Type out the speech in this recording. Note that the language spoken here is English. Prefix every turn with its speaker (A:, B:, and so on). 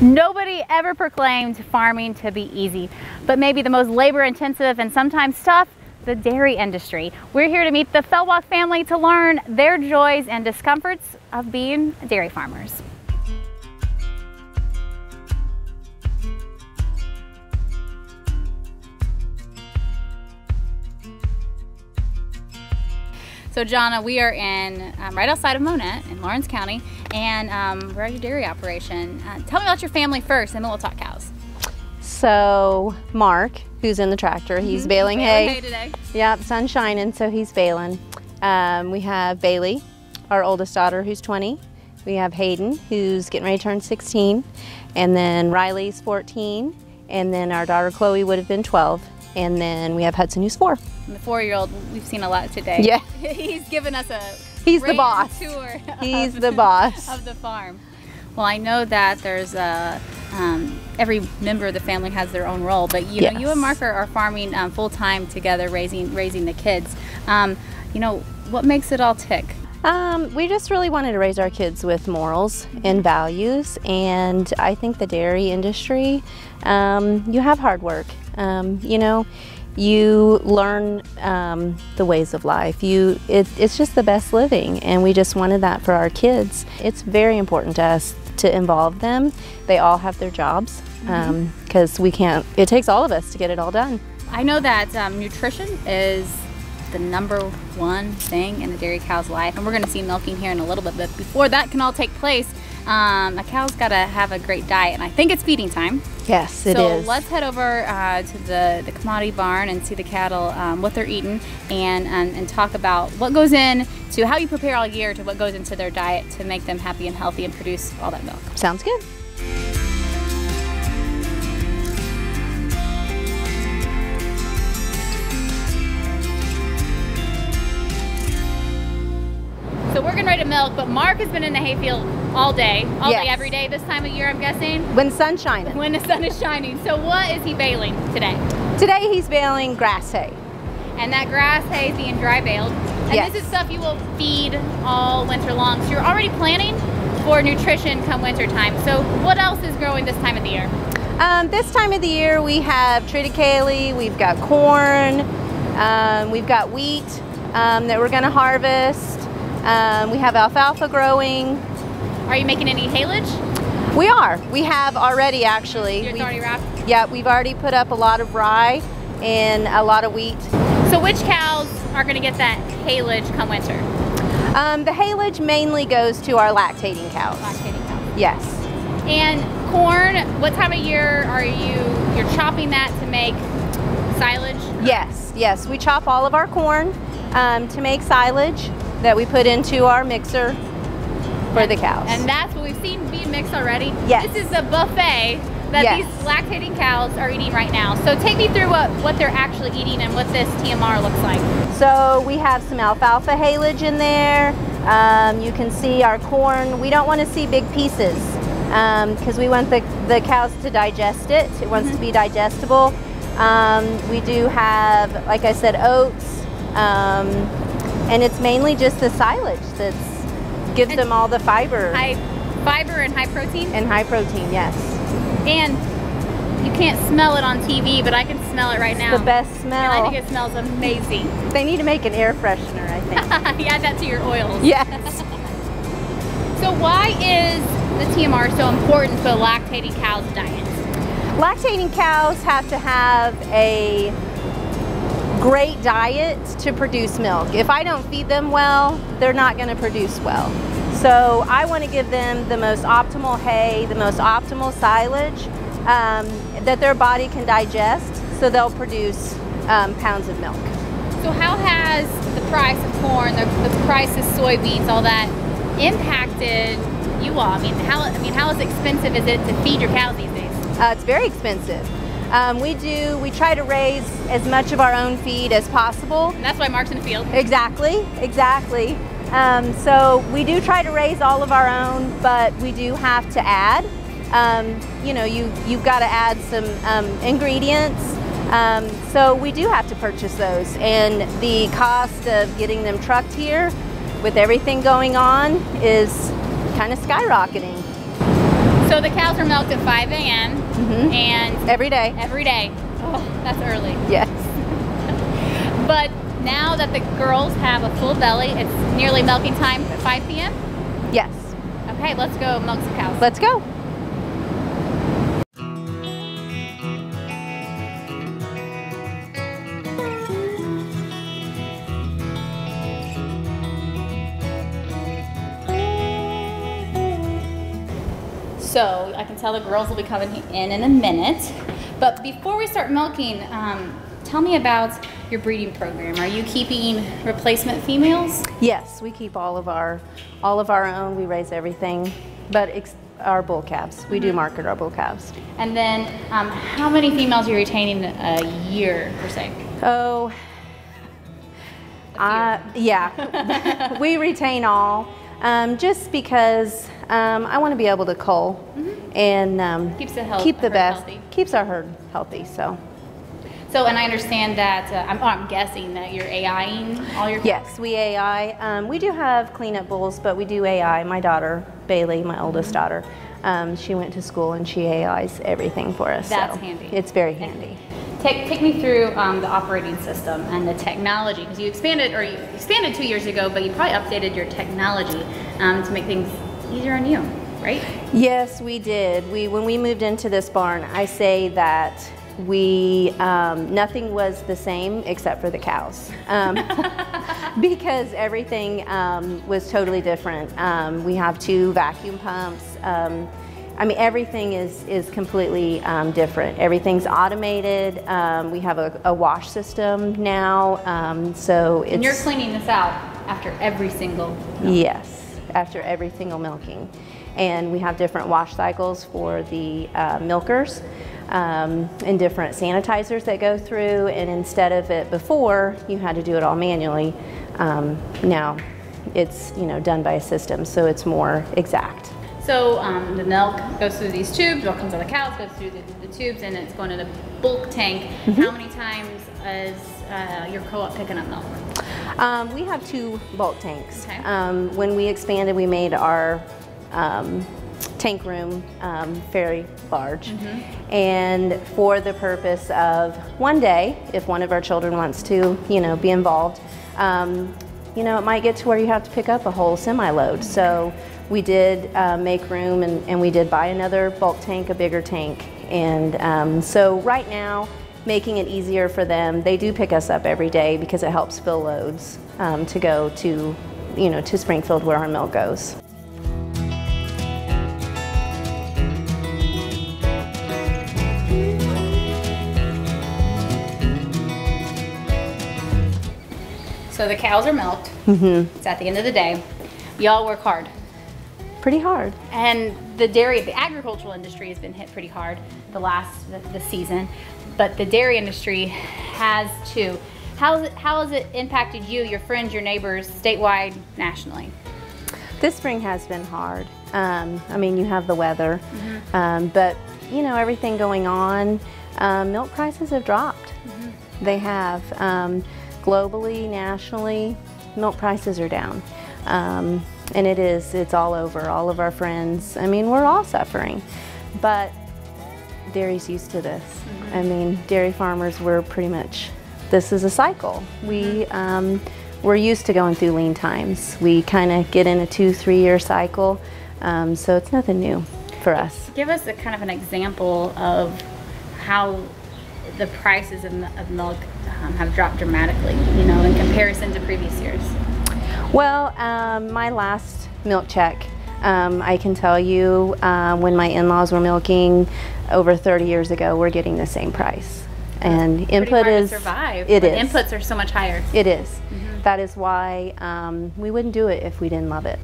A: Nobody ever proclaimed farming to be easy, but maybe the most labor-intensive and sometimes tough, the dairy industry. We're here to meet the Fellwock family to learn their joys and discomforts of being dairy farmers. So Jonna, we are in right outside of Monett in Lawrence County, and we're at your dairy operation. Tell me about your family first, and then we'll talk cows.
B: So Mark, who's in the tractor, he's baling hay.
A: Today.
B: Yep, sun's shining, so he's baling. We have Bailey, our oldest daughter, who's 20. We have Hayden, who's getting ready to turn 16, and then Riley's 14, and then our daughter Chloe would have been 12. And then we have Hudson, who's 4. And
A: the 4-year-old, we've seen a lot today.
B: Yeah.
A: He's given us a
B: He's the boss.
A: Tour.
B: He's the boss.
A: Of the farm. Well, I know that there's every member of the family has their own role, but you know, you and Mark are farming full-time together, raising the kids. You know, what makes it all tick?
B: We just really wanted to raise our kids with morals and values, and I think the dairy industry, you have hard work. You know, you learn the ways of life. It's just the best living, and we just wanted that for our kids. It's very important to us to involve them. They all have their jobs because it takes all of us to get it all done.
A: I know that nutrition is the #1 thing in the dairy cow's life, and we're going to see milking here in a little bit, but before that can all take place, a cow's got to have a great diet, and I think it's feeding time.
B: Yes, it is.
A: So let's head over to the commodity barn and see the cattle, what they're eating, and talk about what goes in to how you prepare all year to what goes into their diet to make them happy and healthy and produce all that milk.
B: Sounds good.
A: So we're getting ready to milk, but Mark has been in the hayfield all day every day this time of year, I'm guessing?
B: When the sun's shining.
A: When the sun is shining. So what is he baling today?
B: Today he's baling grass hay. And
A: that grass hay is being dry baled. And this is stuff you will feed all winter long. So you're already planning for nutrition come winter time. So what else is growing this time of the year?
B: This time of the year we have triticale, we've got corn, we've got wheat that we're going to harvest. We have alfalfa growing.
A: Are you making any haylage?
B: We are. We have already, actually.
A: It's already wrapped?
B: Yeah, we've already put up a lot of rye and a lot of wheat.
A: So which cows are going to get that haylage come winter?
B: The haylage mainly goes to our lactating cows.
A: Lactating cows.
B: Yes.
A: And corn, what time of year are you're chopping that to make silage?
B: Yes. We chop all of our corn to make silage that we put into our mixer for the cows.
A: And that's what we've seen being mixed already?
B: Yes.
A: This is the buffet that these lactating cows are eating right now. So take me through what they're actually eating and what this TMR looks like.
B: So we have some alfalfa haylage in there. You can see our corn. We don't want to see big pieces because we want the cows to digest it. It wants to be digestible. We do have, like I said, oats. And it's mainly just the silage that gives them all the fiber.
A: High fiber and high protein?
B: And high protein, yes.
A: And you can't smell it on TV, but I can smell it right now.
B: It's the best smell.
A: And I think it smells amazing.
B: They need to make an air freshener, I think.
A: You add that to your oils.
B: Yes.
A: So why is the TMR so important to a lactating cow's diet?
B: Lactating cows have to have a great diet to produce milk. If I don't feed them well, they're not going to produce well. So I want to give them the most optimal hay, the most optimal silage that their body can digest, so they'll produce pounds of milk.
A: So how has the price of corn, the price of soybeans, all that impacted you all? How expensive is it to feed your cows these days?
B: It's very expensive. We try to raise as much of our own feed as possible.
A: And that's why Mark's in the field.
B: Exactly. So we do try to raise all of our own, but we do have to add. You know, you've got to add some ingredients. So we do have to purchase those, and the cost of getting them trucked here with everything going on is kind of skyrocketing.
A: So the cows are milked at 5 a.m. and
B: every day.
A: Every day. Oh, that's early.
B: Yes.
A: But now that the girls have a full belly, it's nearly milking time at 5 p.m.?
B: Yes.
A: Okay, let's go milk some cows.
B: Let's go.
A: So I can tell the girls will be coming in a minute. But before we start milking, tell me about your breeding program. Are you keeping replacement females?
B: Yes, we keep all of our own. We raise everything, but our bull calves. We do market our bull calves.
A: And then how many females are you retaining a year per se?
B: Oh, yeah, we retain all, just because I want to be able to cull and
A: keeps the
B: best,
A: healthy.
B: Keeps our herd healthy. So,
A: and I understand that I'm guessing that you're AIing all your cows?
B: Yes, we AI. We do have cleanup bulls, but we do AI. My daughter Bailey, my oldest daughter, she went to school and she AIs everything for us.
A: That's
B: so
A: handy.
B: It's very handy.
A: Take me through the operating system and the technology, because you expanded 2 years ago, but you probably updated your technology to make things easier on you, right?
B: Yes, we did. When we moved into this barn, I say that nothing was the same except for the cows, because everything was totally different. We have 2 vacuum pumps. I mean, everything is completely different. Everything's automated. We have a wash system now, so it's...
A: And you're cleaning this out after every single milk.
B: Yes, after every single milking. And we have different wash cycles for the milkers, and different sanitizers that go through. And instead of it before, you had to do it all manually, now it's done by a system, so it's more exact.
A: So the milk goes through these tubes, milk comes out of the cows, goes through the tubes, and it's going in a bulk tank. How many times is your co-op picking up milk?
B: We have 2 bulk tanks.
A: Okay.
B: When we expanded, we made our tank room very large, and for the purpose of one day, if one of our children wants to be involved, it might get to where you have to pick up a whole semi-load. So we did make room, and we did buy another bulk tank, a bigger tank. And so right now, making it easier for them, they do pick us up every day because it helps fill loads to go to, to Springfield where our milk goes.
A: So the cows are milked. It's at the end of the day. Y'all work hard.
B: Pretty hard.
A: And the agricultural industry has been hit pretty hard the season, but the dairy industry has too. How has it impacted you, your friends, your neighbors, statewide, nationally?
B: This spring has been hard. I mean, you have the weather, but everything going on, milk prices have dropped. They have. Globally, nationally, milk prices are down. And it's all over, all of our friends. I mean, we're all suffering, but dairy's used to this. I mean, dairy farmers, this is a cycle. We're used to going through lean times. We kind of get in a 2-3 year cycle, so it's nothing new for us.
A: Give us kind of an example of how the prices of milk have dropped dramatically, in comparison to previous years.
B: Well, my last milk check, I can tell you, when my in-laws were milking over 30 years ago, we're getting the same price. And input is,
A: to survive.
B: It is.
A: Inputs are so much higher.
B: It is. That is why we wouldn't do it if we didn't love it.